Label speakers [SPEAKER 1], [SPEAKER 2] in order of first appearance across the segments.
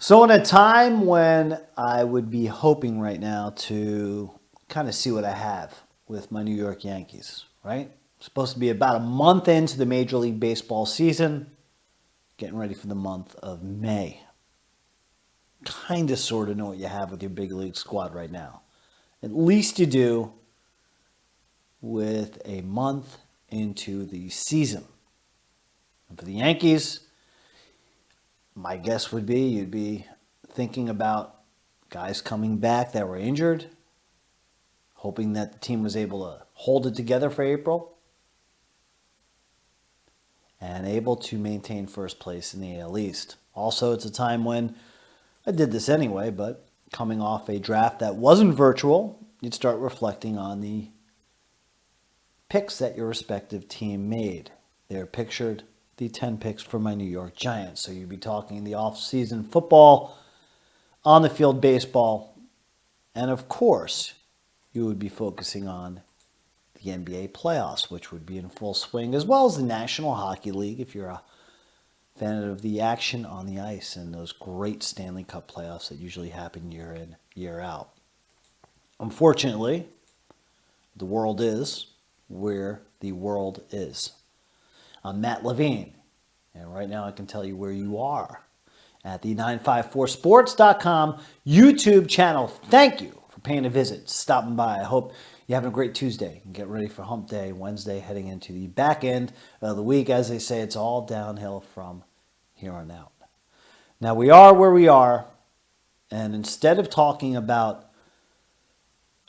[SPEAKER 1] So in a time when I would be hoping right now to kind of see what I have with my New York Yankees, right? Supposed to be about a month into the Major League Baseball season, getting ready for the month of May. Kind of sort of know what you have with your big league squad right now. At least you do with a month into the season. And for the Yankees, my guess would be you'd be thinking about guys coming back that were injured, hoping that the team was able to hold it together for April, and able to maintain first place in the AL East. Also, it's a time when I did this anyway, but coming off a draft that wasn't virtual, you'd start reflecting on the picks that your respective team made. They're pictured the 10 picks for my New York Giants. So you'd be talking the off-season football, on the field baseball, and of course, you would be focusing on the NBA playoffs, which would be in full swing, as well as the National Hockey League, if you're a fan of the action on the ice and those great Stanley Cup playoffs that usually happen year in, year out. Unfortunately, the world is where the world is. I'm Matt Levine, and right now I can tell you where you are at the 954sports.com YouTube channel. Thank you for paying a visit, stopping by. I hope you're having a great Tuesday and get ready for Hump Day Wednesday, heading into the back end of the week. As they say, it's all downhill from here on out. Now, we are where we are, and instead of talking about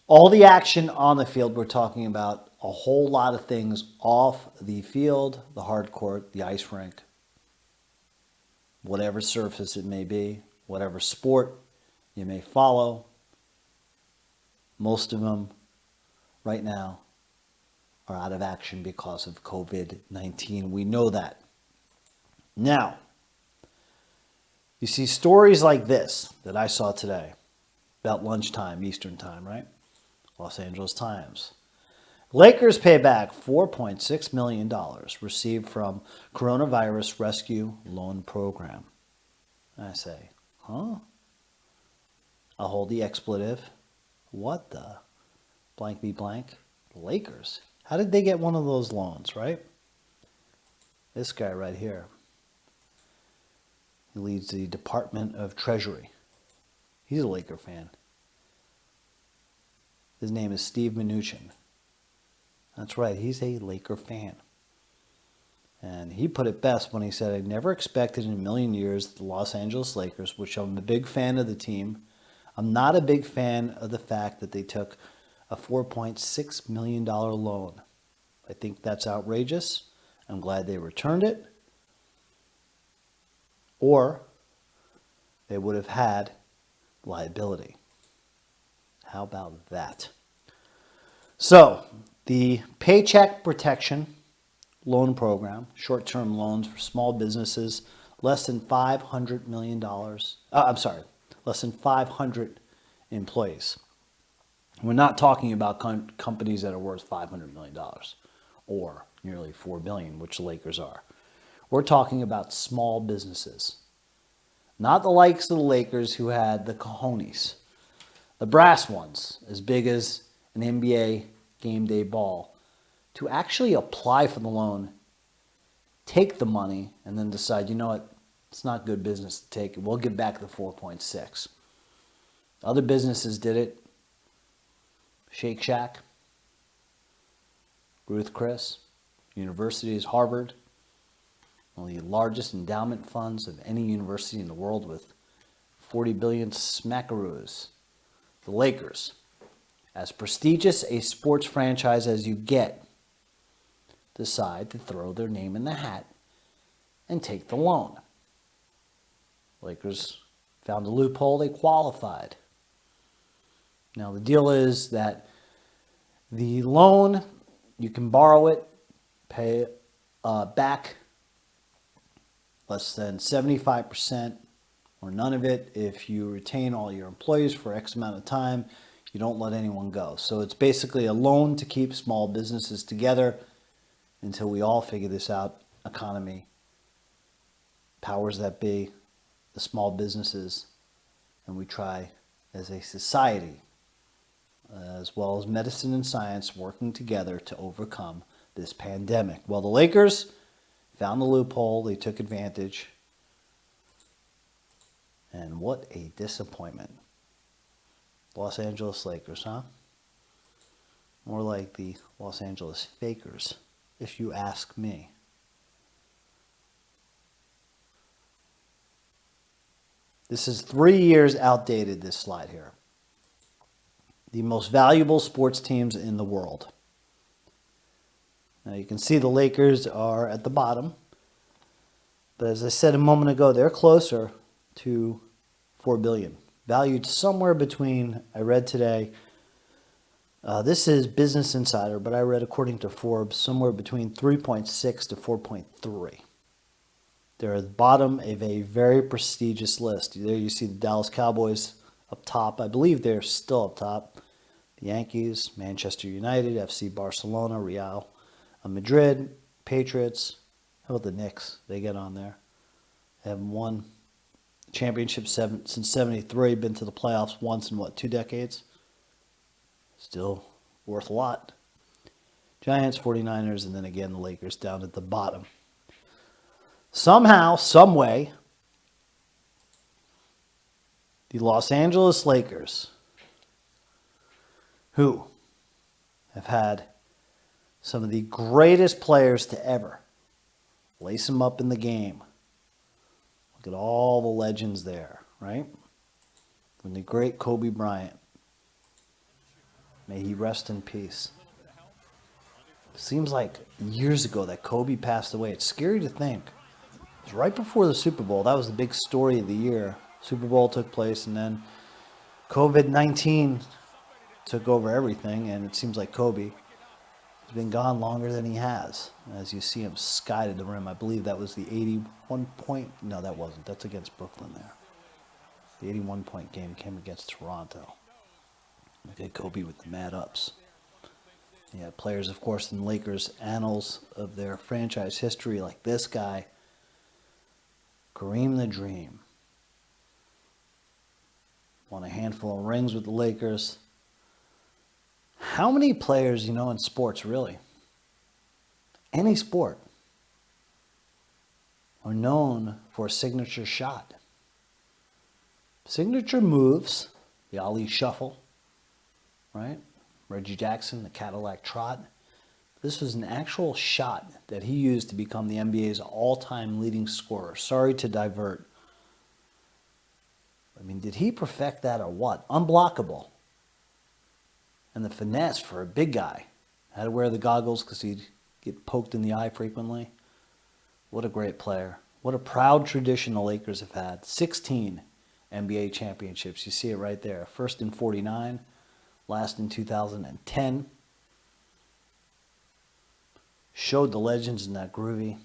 [SPEAKER 1] all the action on the field, we're talking about a whole lot of things off the field, the hard court, the ice rink, whatever surface it may be, whatever sport you may follow. Most of them right now are out of action because of COVID-19. We know that. Now, you see stories like this that I saw today about lunchtime, Eastern time, right? Los Angeles Times. Lakers pay back $4.6 million received from Coronavirus Rescue Loan Program. I say, huh? I'll hold the expletive. What the blank be blank? Lakers? How did they get one of those loans, right? This guy right here. He leads the Department of Treasury. He's a Laker fan. His name is Steve Mnuchin. That's right, he's a Laker fan. And he put it best when he said, I never expected in a million years that the Los Angeles Lakers, which I'm a big fan of the team, I'm not a big fan of the fact that they took a $4.6 million loan. I think that's outrageous. I'm glad they returned it. Or they would have had liability. How about that? So, the Paycheck Protection Loan Program, short-term loans for small businesses, less than $500 million. Less than 500 employees. We're not talking about companies that are worth $500 million or nearly $4 billion, which the Lakers are. We're talking about small businesses. Not the likes of the Lakers who had the cojones. The brass ones, as big as an NBA game day ball, to actually apply for the loan, take the money, and then decide, you know what, it's not good business to take it. We'll give back the 4.6. Other businesses did it. Shake Shack, Ruth Chris, universities, Harvard, one of the largest endowment funds of any university in the world with 40 billion smackaroos. The Lakers, as prestigious a sports franchise as you get, decide to throw their name in the hat and take the loan. Lakers found a loophole, they qualified. Now the deal is that the loan, you can borrow it, pay back less than 75% or none of it. If you retain all your employees for X amount of time, you don't let anyone go. So it's basically a loan to keep small businesses together until we all figure this out. Economy, powers that be, the the small businesses, and we try as a society, as well as medicine and science, working together to overcome this pandemic. Well, the Lakers found the loophole. They took advantage. And what a disappointment. Los Angeles Lakers, huh? More like the Los Angeles Fakers, if you ask me. This is 3 years outdated, this slide here. The most valuable sports teams in the world. Now you can see the Lakers are at the bottom. But as I said a moment ago, they're closer to $4 billion. Valued somewhere between, I read today, this is Business Insider, but I read according to Forbes, somewhere between 3.6 to 4.3. They're at the bottom of a very prestigious list. There you see the Dallas Cowboys up top. I believe they're still up top. The Yankees, Manchester United, FC Barcelona, Real Madrid, Patriots. How about the Knicks? They get on there. They haven't won championship since 73. Been to the playoffs once in, 2 decades? Still worth a lot. Giants, 49ers, and then again the Lakers down at the bottom. Somehow, some way, the Los Angeles Lakers, who have had some of the greatest players to ever lace them up in the game. Look at all the legends there, right? From the great Kobe Bryant. May he rest in peace. Seems like years ago that Kobe passed away. It's scary to think. It was right before the Super Bowl. That was the big story of the year. Super Bowl took place, and then COVID-19 took over everything, and it seems like Kobe has been gone longer than he has. As you see him sky to the rim, I believe that was the 81 point. No, that wasn't. That's against Brooklyn there. The 81 point game came against Toronto. Look at Kobe with the mad ups. Yeah, players, of course, in Lakers annals of their franchise history, like this guy, Kareem the Dream. Won a handful of rings with the Lakers. How many players, in sports, really, any sport, are known for a signature shot? Signature moves, the Ali Shuffle, right? Reggie Jackson, the Cadillac Trot. This was an actual shot that he used to become the NBA's all-time leading scorer. Sorry to divert. I mean, did he perfect that or what? Unblockable. And the finesse for a big guy. Had to wear the goggles because he'd get poked in the eye frequently. What a great player. What a proud tradition the Lakers have had. 16 NBA championships. You see it right there. First in 49. Last in 2010. Showed the legends in that groovy.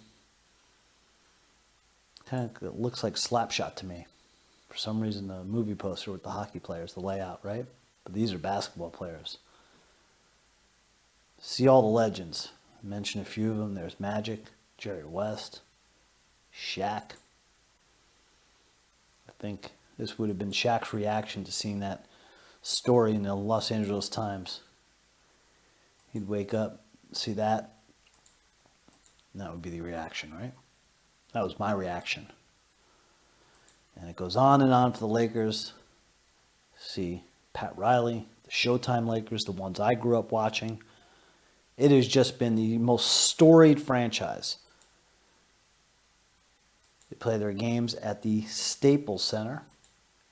[SPEAKER 1] Kind of looks like Slapshot to me. For some reason, the movie poster with the hockey players, the layout, right? But these are basketball players. See all the legends. I mentioned a few of them. There's Magic, Jerry West, Shaq. I think this would have been Shaq's reaction to seeing that story in the Los Angeles Times. He'd wake up, see that, and that would be the reaction, right? That was my reaction. And it goes on and on for the Lakers. See Pat Riley, the Showtime Lakers, the ones I grew up watching. It has just been the most storied franchise. They play their games at the Staples Center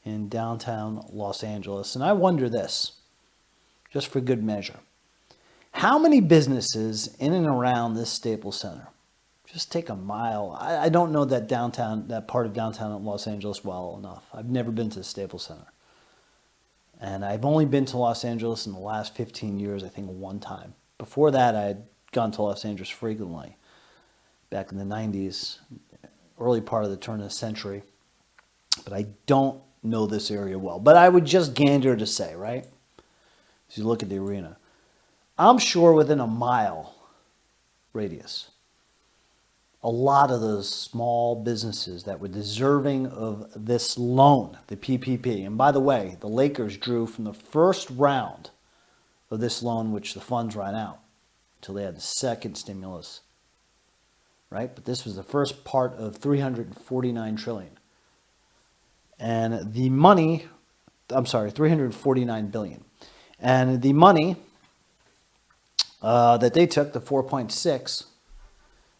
[SPEAKER 1] in downtown Los Angeles. And I wonder this, just for good measure. How many businesses in and around this Staples Center? Just take a mile. I don't know that part of downtown Los Angeles well enough. I've never been to the Staples Center. And I've only been to Los Angeles in the last 15 years, I think one time. Before that, I had gone to Los Angeles frequently. Back in the 90s, early part of the turn of the century. But I don't know this area well. But I would just gander to say, right? As you look at the arena. I'm sure within a mile radius, a lot of those small businesses that were deserving of this loan, the PPP. And by the way, the Lakers drew from the first round of this loan, which the funds ran out, until they had the second stimulus, right? But this was the first part of 349 trillion. And the money, 349 billion. And the money that they took, the 4.6,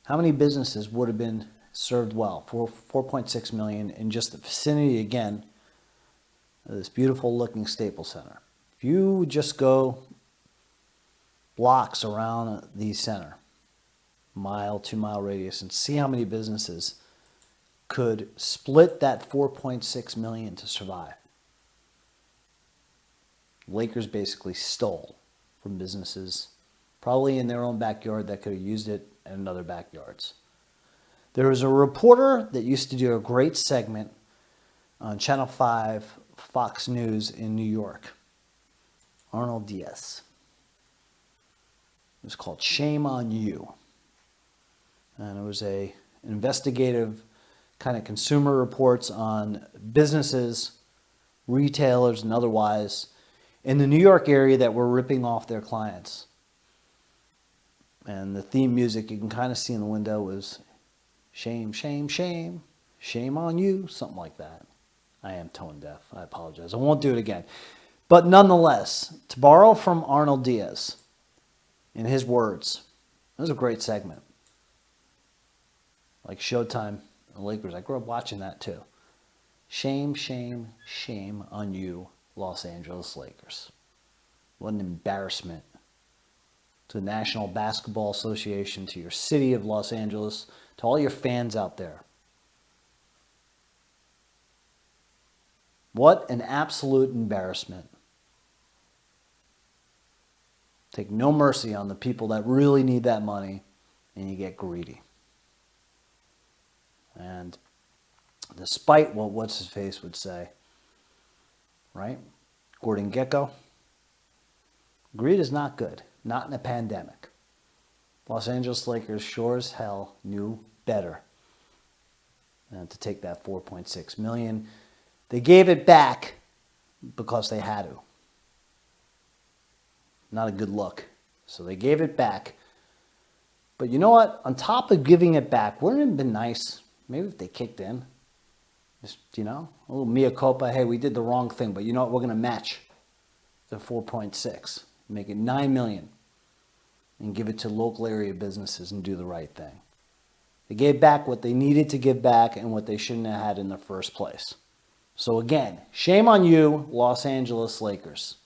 [SPEAKER 1] how many businesses would have been served well? 4.6 million in just the vicinity, again, of this beautiful looking Staples Center. If you just go blocks around the center, mile, 2 mile radius, and see how many businesses could split that 4.6 million to survive. Lakers basically stole from businesses, probably in their own backyard, that could have used it in other backyards. There was a reporter that used to do a great segment on Channel 5, Fox News in New York, Arnold Diaz. It was called Shame on You. And it was a investigative kind of consumer reports on businesses, retailers, and otherwise in the New York area that were ripping off their clients. And the theme music you can kind of see in the window was shame, shame, shame, shame on you, something like that. I am tone deaf. I apologize. I won't do it again. But nonetheless, to borrow from Arnold Diaz, in his words, it was a great segment. Like Showtime, the Lakers. I grew up watching that too. Shame, shame, shame on you, Los Angeles Lakers. What an embarrassment to the National Basketball Association, to your city of Los Angeles, to all your fans out there. What an absolute embarrassment. Take no mercy on the people that really need that money, and you get greedy. And despite what what's-his-face would say, right? Gordon Gekko, greed is not good, not in a pandemic. Los Angeles Lakers sure as hell knew better than to take that 4.6 million. They gave it back because they had to. Not a good look. So they gave it back. But you know what? On top of giving it back, wouldn't it have been nice, maybe if they kicked in? Just, a little mea culpa. Hey, we did the wrong thing, but you know what? We're going to match the 4.6. Make it 9 million. And give it to local area businesses and do the right thing. They gave back what they needed to give back and what they shouldn't have had in the first place. So again, shame on you, Los Angeles Lakers.